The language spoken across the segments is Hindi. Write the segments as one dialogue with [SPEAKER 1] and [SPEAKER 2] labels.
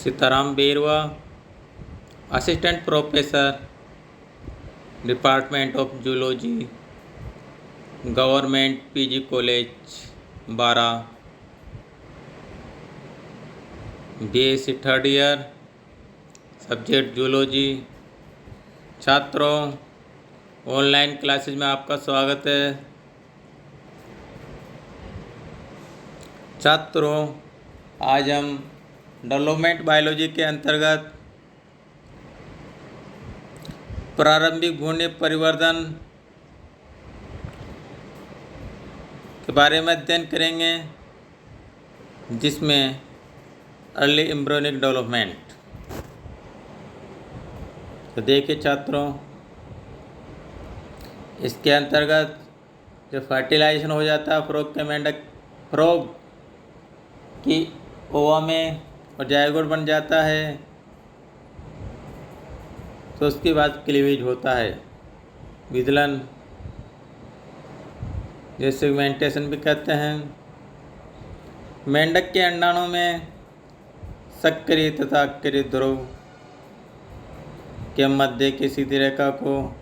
[SPEAKER 1] Sitaram Berwa, assistant professor, department of zoology, government PG college Bara, BSc third year, subject zoology. छात्रों, ऑनलाइन क्लासेज में आपका स्वागत है। छात्रों, आज हम डेवलपमेंट बायोलॉजी के अंतर्गत प्रारंभिक भ्रूण परिवर्धन के बारे में अध्ययन करेंगे, जिसमें अर्ली एम्ब्रियोनिक डेवलपमेंट। तो देखिए छात्रों, इसके अंतर्गत जो फर्टिलाइजेशन हो जाता है फ्रॉग की ओवा में और जायगोट बन जाता है, तो उसके बाद क्लीवेज होता है, विदलन, जिसे सेगमेंटेशन भी कहते हैं। मेंढक के अंडाणु में सक्रिय तथा अक्रिय ध्रुव के मध्य की सीधी रेखा को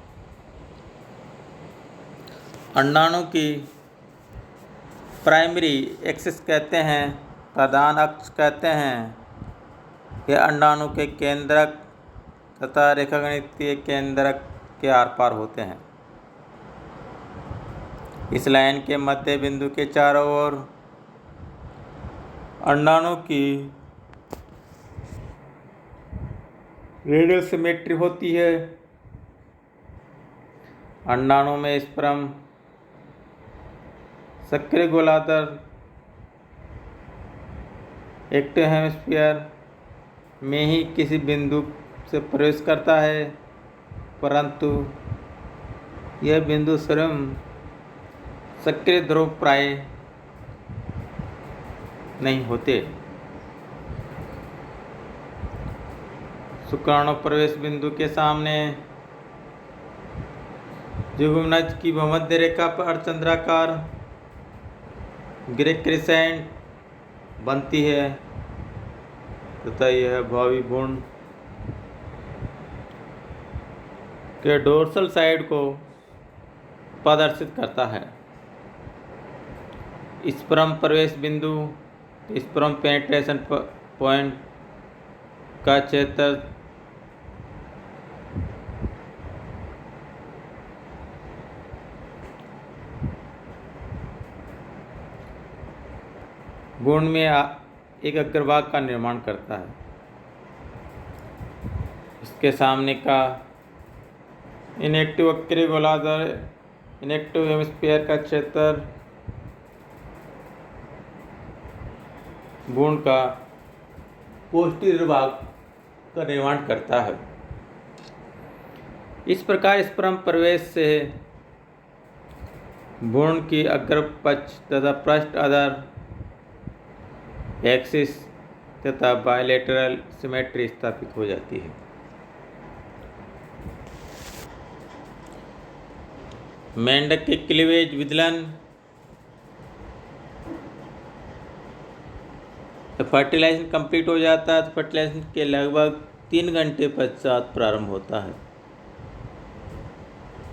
[SPEAKER 1] अंडाणु की प्राइमरी एक्सिस कहते हैं, प्रधान अक्ष कहते हैं। ये अंडाणु के केंद्रक तथा रेखागणितीय केंद्रक के आर पार होते हैं। इस लाइन के मध्य बिंदु के चारों ओर अंडाणु की रेडियल सिमेट्री होती है। अंडाणु में स्पर्म सक्रिय गोलार्ध एक्टिव हेमिस्फीयर में ही किसी बिंदु से प्रवेश करता है, परंतु यह बिंदु स्वयं सक्रिय ध्रुव प्राय नहीं होते। शुक्राणु प्रवेश बिंदु के सामने जुगुमनज की भूमध्य रेखा पर अर्धचंद्राकार ग्रे क्रिसेंट बनती है तथा यह भावी भ्रूण के डोर्सल साइड को प्रदर्शित करता है। स्पर्म प्रवेश बिंदु, स्पर्म पेनिट्रेशन पॉइंट का क्षेत्र भ्रूण में एक अग्रभाग का निर्माण करता है। इसके सामने का इनएक्टिव अक्रिय गोलार्ध, इनएक्टिव हेमिस्फीयर का क्षेत्र भ्रूण का पोस्टीरियर भाग का निर्माण करता है। इस प्रकार स्पर्म प्रवेश से भ्रूण की अग्र पक्ष तथा पृष्ठ अधर एक्सिस तथा बायलैटरल सिमेट्री स्थापित हो जाती है। मेंढक के क्लीवेज विदलन, तो फर्टिलाइजेशन कंप्लीट हो जाता है। तो फर्टिलाइजेशन के लगभग 3 घंटे पश्चात प्रारंभ होता है।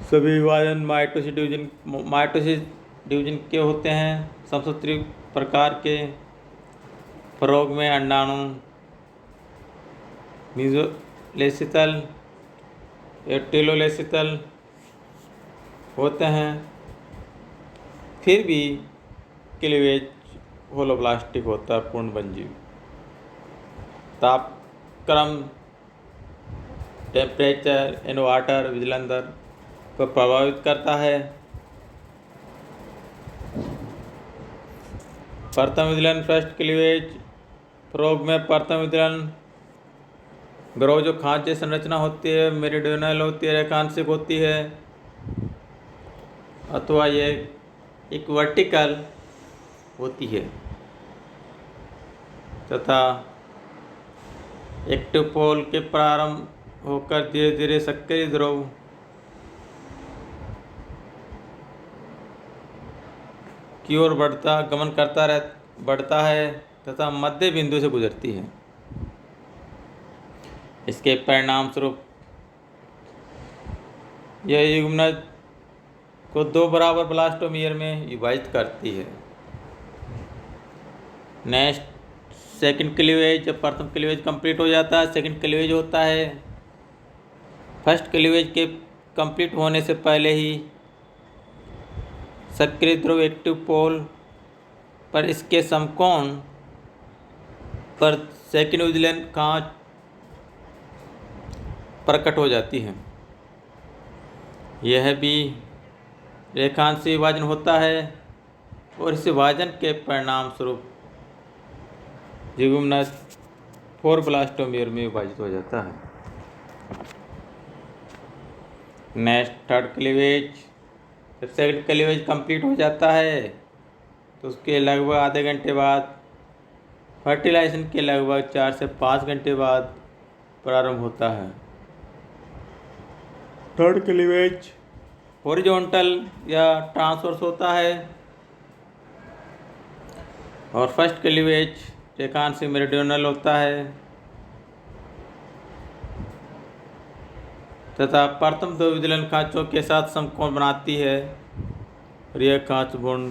[SPEAKER 1] सभी विभाजन माइटोसिस डिवीजन के होते हैं। समसूत्री प्रकार के फ्रॉग में अंडाणु मीजोलेसितल या टेलोलेसितल होते हैं। फिर भी क्लीवेज होलोब्लास्टिक होता है, पूर्णभंजी। तापक्रम, टेम्परेचर एंड वाटर विदलन दर को प्रभावित करता है। प्रथम विदलन फर्स्ट क्लीवेज फ्रॉग में प्रथम विदलन ग्रोव जो खांचे संरचना होती है मेरिडियनल होती है, रेखांशिक होती है, अथवा ये एक वर्टिकल होती है तथा एक्टिव पोल के प्रारंभ होकर धीरे धीरे सक्रिय ध्रुव की ओर बढ़ता है तथा मध्य बिंदु से गुजरती है। इसके परिणाम स्वरूप यह युग्मनज को 2 बराबर ब्लास्टोमियर में विभाजित करती है। नेक्स्ट सेकंड क्लीवेज, जब प्रथम क्लीवेज कंप्लीट हो जाता है, सेकंड क्लीवेज होता है। फर्स्ट क्लीवेज के कंप्लीट होने से पहले ही सक्रिय ध्रुव एक्टिव पोल पर इसके समकोण पर सेकंड विजिलेंट खांच प्रकट हो जाती है। यह भी रेखांश विभाजन होता है और इस विभाजन के परिणाम स्वरूप युग्मनज 4 ब्लास्टोमियर में विभाजित हो जाता है। नेक्स्ट थर्ड क्लीवेज, जब सेकंड क्लीवेज कंप्लीट हो जाता है तो उसके लगभग आधे घंटे बाद फर्टिलाइजेशन के लगभग 4 से 5 घंटे बाद प्रारंभ होता है। थर्ड क्लीवेज हॉरिजॉन्टल या ट्रांसवर्स होता है और फर्स्ट क्लीवेज रेखांश मेरिडियनल होता है तथा प्रथम 2 विजिलेंट खांचों के साथ समकोण बनाती है और यह खांच भ्रूण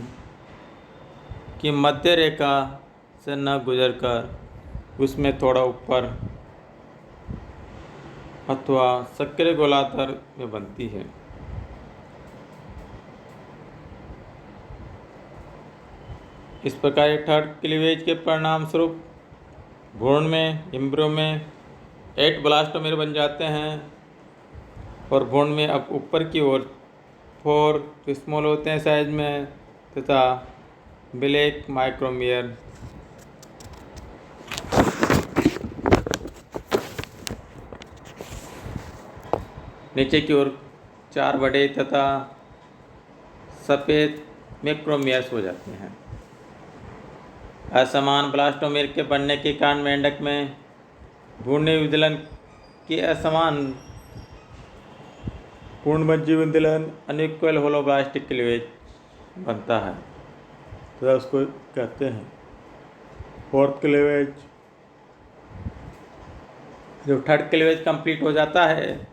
[SPEAKER 1] की मध्य रेखा से न गुजरकर उसमें थोड़ा ऊपर अथवा सक्रिय गोलार्ध में बनती है। इस प्रकार थर्ड क्लीवेज के परिणाम स्वरूप भ्रूण में एम्ब्रियो में 8 ब्लास्टोमेर बन जाते हैं और भ्रूण में अब ऊपर की ओर 4 स्मॉल होते हैं साइज में तथा ब्लैक माइक्रोमियर नीचे की ओर 4 बड़े तथा सफ़ेद मैक्रोमियर्स हो जाते हैं। असमान ब्लास्टोमेर के बनने के कारण मेंढक में भ्रूण विदलन के असमान पूर्णमज्जी विदलन अनइक्वल होलोब्लास्टिक क्लीवेज बनता है तथा उसको कहते हैं फोर्थ क्लीवेज। जब थर्ड क्लीवेज कंप्लीट हो जाता है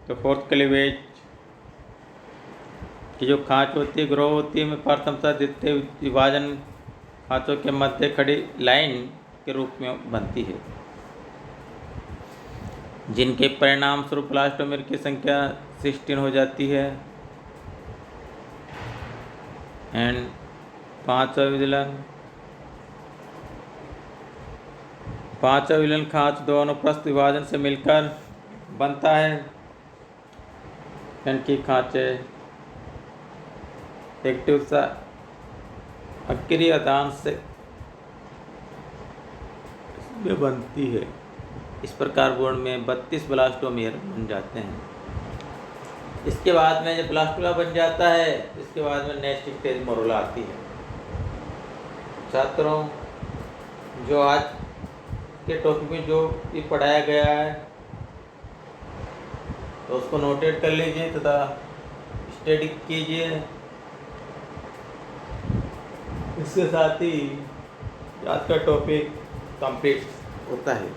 [SPEAKER 1] तो फोर्थ क्लीवेज की जो खांच होती है, ग्रो होती है, में प्रथमतः द्वितीय विभाजन खांचों के मध्य खड़ी लाइन के रूप में बनती है, जिनके परिणाम स्वरूप ब्लास्टोमेर की संख्या 16 हो जाती है। एंड पांचवा विजिलन खांच दो अनुप्रस्थ विभाजन से मिलकर बनता है। इनकी खांचे एक्टिव अक्रिय आदान से बनती है। इस प्रकार भ्रूण में 32 ब्लास्टोमेर बन जाते हैं। इसके बाद में जब ब्लास्टोला बन जाता है, इसके बाद में नेक्स्ट स्टेज मोरोला आती है। छात्रों, जो आज के टॉपिक में जो भी पढ़ाया गया है तो उसको नोटेट कर लीजिए तथा स्टडी कीजिए। इसके साथ ही आज का टॉपिक कंप्लीट होता है।